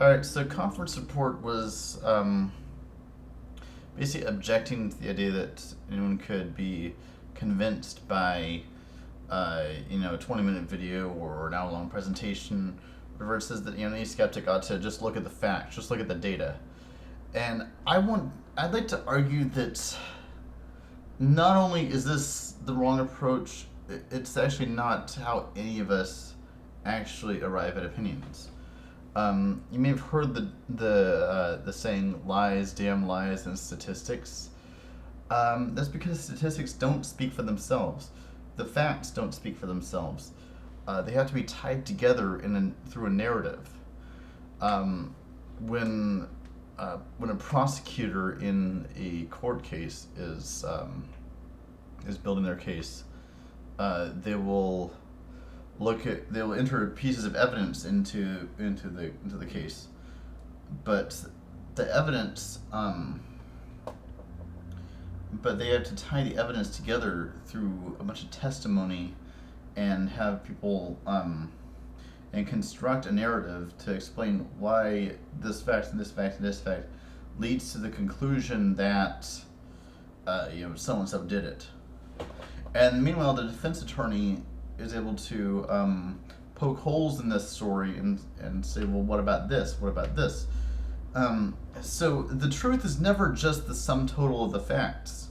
All right, so conference report was basically objecting to the idea that anyone could be convinced by, a 20-minute video or an hour-long presentation, whatever. It says that any skeptic ought to just look at the facts, just look at the data. And I'd like to argue that not only is this the wrong approach, it's actually not how any of us actually arrive at opinions. You may have heard the saying "lies, damn lies," and statistics. That's because statistics don't speak for themselves. The facts don't speak for themselves. They have to be tied together through a narrative. Um, when when a prosecutor in a court case is building their case, they will they will enter pieces of evidence into the case, but the evidence but they have to tie the evidence together through a bunch of testimony and have people and construct a narrative to explain why this fact and this fact and this fact leads to the conclusion that so and so did it. And meanwhile, the defense attorney is able to poke holes in this story and say, well, what about this? What about this? So the truth is never just the sum total of the facts.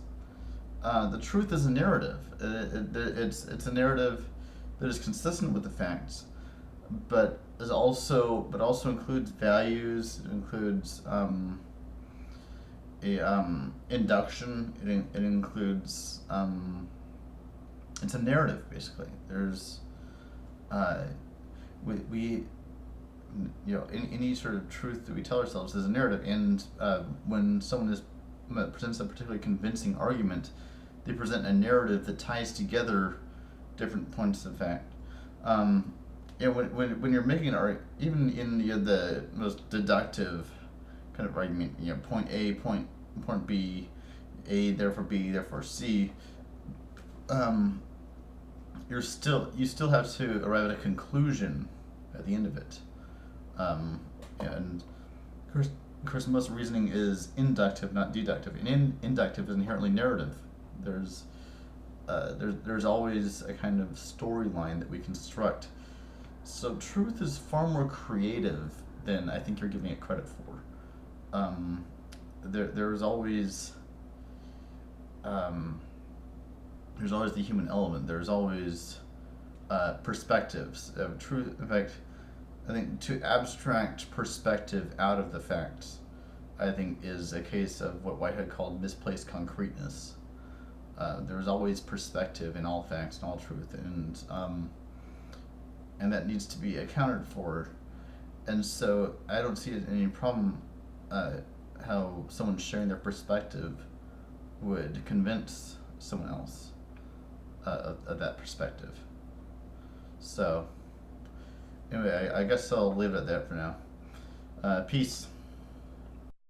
The truth is a narrative. It's a narrative that is consistent with the facts, but also includes values. It includes induction. It includes it's a narrative basically. There's we any sort of truth that we tell ourselves is a narrative, and when someone presents a particularly convincing argument, they present a narrative that ties together different points of fact. When you're making an argument, even in the most deductive kind of argument, point A, point B, A therefore B therefore C, you still have to arrive at a conclusion at the end of it. And of course, most reasoning is inductive, not deductive. And inductive is inherently narrative. There's always a kind of storyline that we construct. So truth is far more creative than I think you're giving it credit for. There's always the human element. There's always perspectives of truth. In fact, I think to abstract perspective out of the facts, I think, is a case of what Whitehead called misplaced concreteness. There is always perspective in all facts and all truth, and that needs to be accounted for. And so I don't see any problem how someone sharing their perspective would convince someone else of that perspective. So anyway, I guess I'll leave it at that for now. Peace.